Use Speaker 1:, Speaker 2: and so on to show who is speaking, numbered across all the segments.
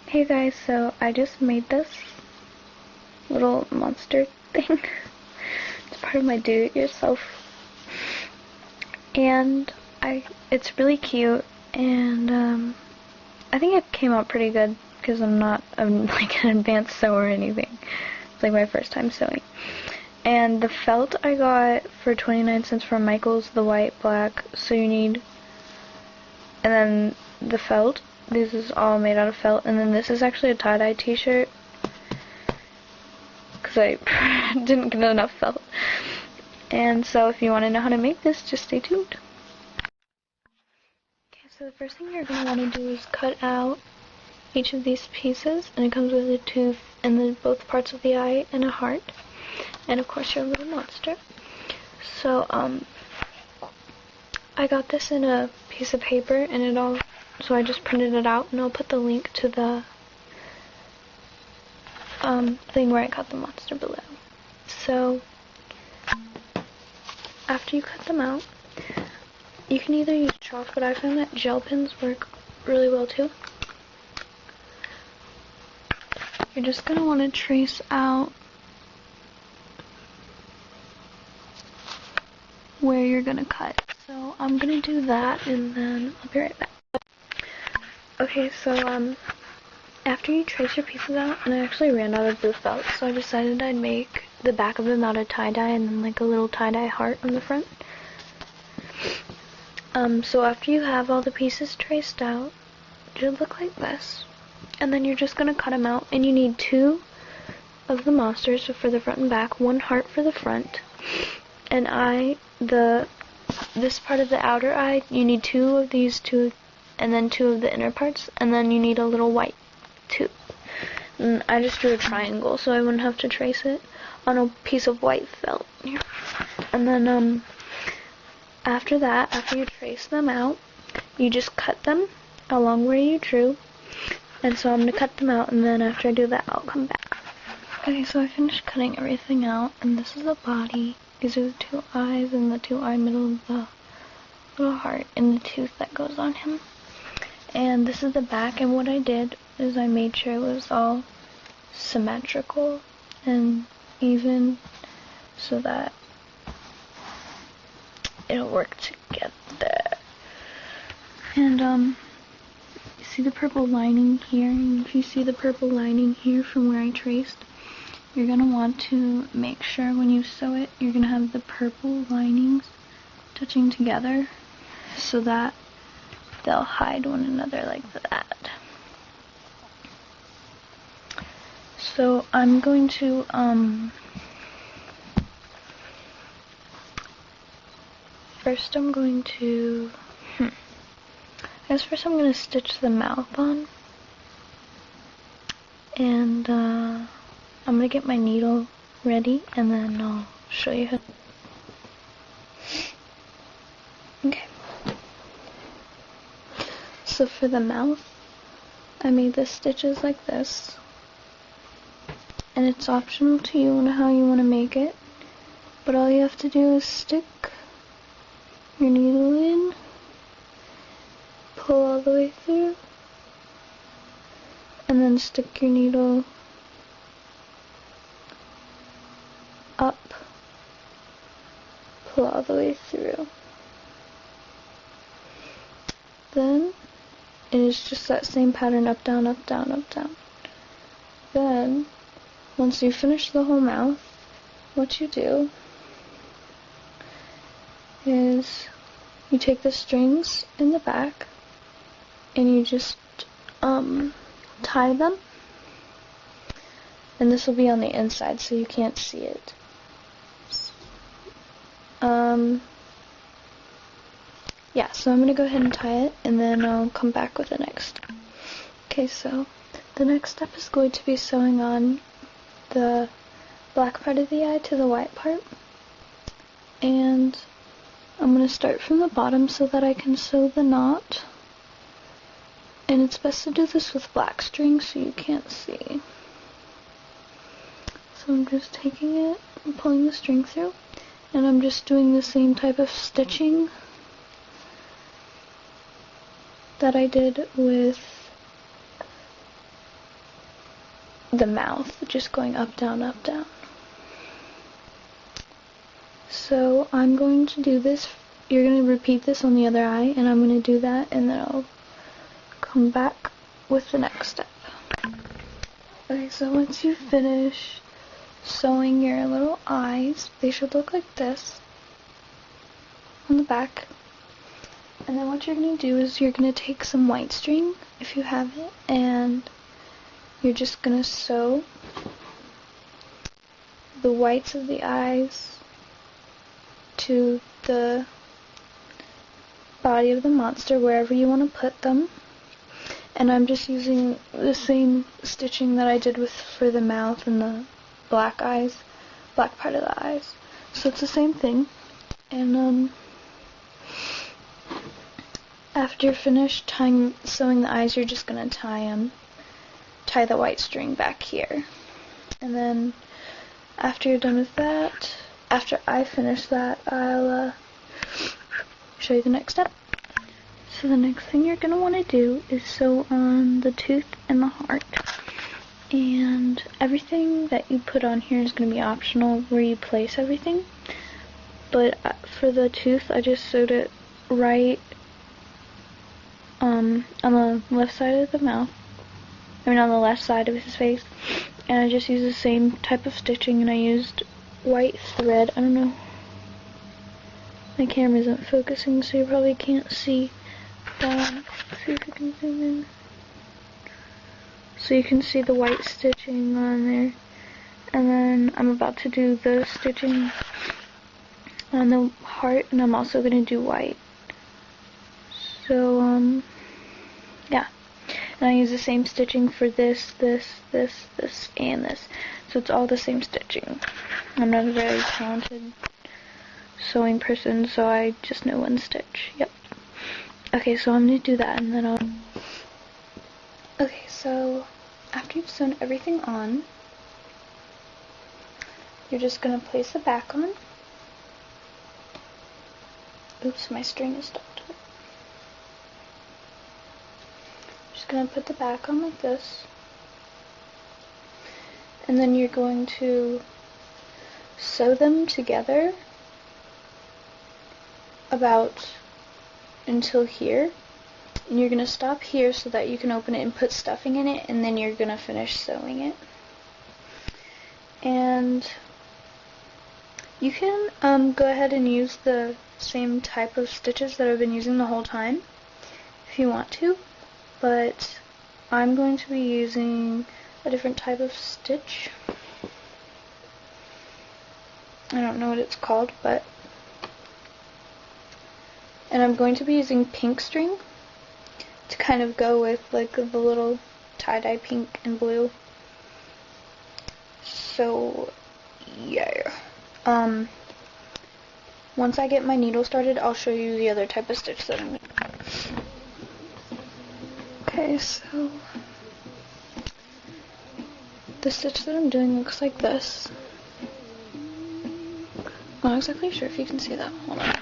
Speaker 1: Hey guys, so I just made this little monster thing. It's part of my do-it-yourself. And it's really cute, and I think it came out pretty good because I'm like an advanced sewer or anything. It's like my first time sewing. And the felt I got for 29 cents from Michaels, the white, black, so you need, and then the felt, this is all made out of felt, and then this is actually a tie-dye t-shirt, because I didn't get enough felt. And so if you want to know how to make this, just stay tuned. Okay, so the first thing you're going to want to do is cut out each of these pieces, and it comes with a tooth and then both parts of the eye and a heart, and of course your little monster. So I got this in a piece of paper, and so I just printed it out, and I'll put the link to the thing where I cut the monster below. So after you cut them out, you can either use chalk, but I found that gel pens work really well too. You're just going to want to trace out where you're going to cut. So I'm going to do that, and then I'll be right back. Okay, so after you trace your pieces out, and I actually ran out of blue felt, so I decided I'd make the back of them out of tie-dye and then like a little tie-dye heart on the front. So after you have all the pieces traced out, it should look like this. And then you're just going to cut them out, and you need 2 of the monsters for the front and back, 1 heart for the front, and this part of the outer eye, you need 2 of these 2, and then 2 of the inner parts, and then you need a little white tooth. And I just drew a triangle so I wouldn't have to trace it on a piece of white felt here. And then after that, after you trace them out, you just cut them along where you drew. And so I'm going to cut them out, and then after I do that, I'll come back. Okay, so I finished cutting everything out, and this is the body. These are the 2 eyes and the 2 eye middle of the little heart and the tooth that goes on him. And this is the back, and what I did is I made sure it was all symmetrical and even so that it'll work together. And you see the purple lining here, and if you see the purple lining here from where I traced, you're going to want to make sure when you sew it, you're going to have the purple linings touching together so that they'll hide one another like that. So I'm going to first I'm going to stitch the mouth on, and I'm going to get my needle ready, and then I'll show you how. Okay. So for the mouth, I made the stitches like this, and it's optional to you on how you want to make it, but all you have to do is stick your needle in, pull all the way through, and then stick your needle up, pull all the way through. Then it is just that same pattern, up, down, up, down, up, down. Then, once you finish the whole mouth, what you do is you take the strings in the back and you just tie them, and this will be on the inside so you can't see it. Yeah, so I'm going to go ahead and tie it, and then I'll come back with the next. Okay, so the next step is going to be sewing on the black part of the eye to the white part, and I'm going to start from the bottom so that I can sew the knot, and it's best to do this with black string so you can't see. So I'm just taking it and pulling the string through, and I'm just doing the same type of stitching that I did with the mouth, just going up, down, up, down. So I'm going to do this, you're going to repeat this on the other eye, and I'm going to do that, and then I'll come back with the next step. Okay, so once you finish sewing your little eyes, they should look like this on the back. And then what you're going to do is you're going to take some white string, if you have it, and you're just going to sew the whites of the eyes to the body of the monster, wherever you want to put them. And I'm just using the same stitching that I did for the mouth and the black part of the eyes. So it's the same thing. And after you're finished sewing the eyes, you're just going to tie the white string back here. And then after you're done with that, after I finish that, I'll show you the next step. So the next thing you're going to want to do is sew on the tooth and the heart. And everything that you put on here is going to be optional where you place everything. But for the tooth, I just sewed it right on the left side of the mouth. On the left side of his face. And I just used the same type of stitching, and I used white thread. I don't know. My camera isn't focusing, so you probably can't see. See if you can zoom in. So you can see the white stitching on there. And then I'm about to do the stitching on the heart, and I'm also going to do white. So, yeah. And I use the same stitching for this, and this. So it's all the same stitching. I'm not a very talented sewing person, so I just know one stitch. Yep. Okay, so I'm going to do that, and then I'll... Okay, so after you've sewn everything on, you're just going to place the back on. Oops, my string is stuck to it. Just going to put the back on like this. And then you're going to sew them together about until here, and you're going to stop here so that you can open it and put stuffing in it, and then you're going to finish sewing it. And you can go ahead and use the same type of stitches that I've been using the whole time if you want to, but I'm going to be using a different type of stitch. I don't know what it's called, and I'm going to be using pink string to kind of go with like the little tie-dye pink and blue. So yeah. Once I get my needle started, I'll show you the other type of stitch that I'm going to do. Okay, so the stitch that I'm doing looks like this. I'm not exactly sure if you can see that. Hold on.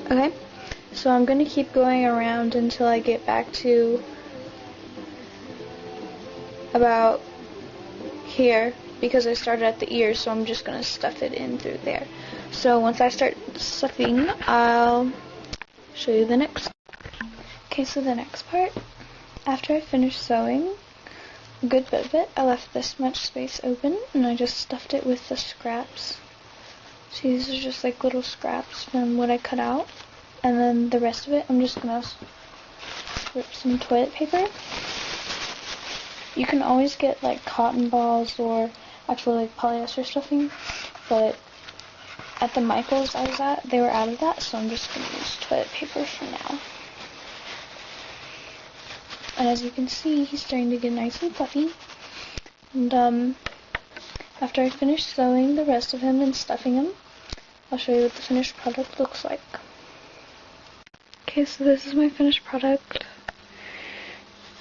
Speaker 1: Okay, so I'm going to keep going around until I get back to about here, because I started at the ears, so I'm just going to stuff it in through there. So once I start stuffing, I'll show you the next. Okay, so the next part, after I finished sewing a good bit of it, I left this much space open, and I just stuffed it with the scraps. So these are just like little scraps from what I cut out. And then the rest of it, I'm just going to rip some toilet paper. You can always get like cotton balls or actually like polyester stuffing, but at the Michaels I was at, they were out of that, so I'm just going to use toilet paper for now. And as you can see, he's starting to get nice and fluffy. And after I finish sewing the rest of him and stuffing him, I'll show you what the finished product looks like. Okay, so this is my finished product.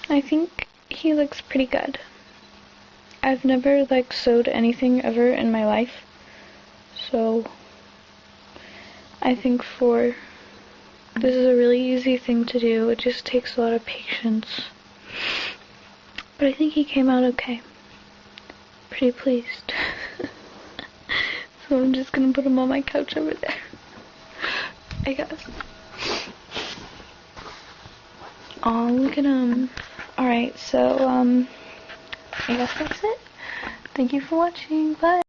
Speaker 1: I think he looks pretty good. I've never like sewed anything ever in my life, so I think this is a really easy thing to do. It just takes a lot of patience. But I think he came out okay. Pretty pleased. So I'm just gonna put him on my couch over there, I guess. Oh, look at him. Alright, so, I guess that's it. Thank you for watching. Bye.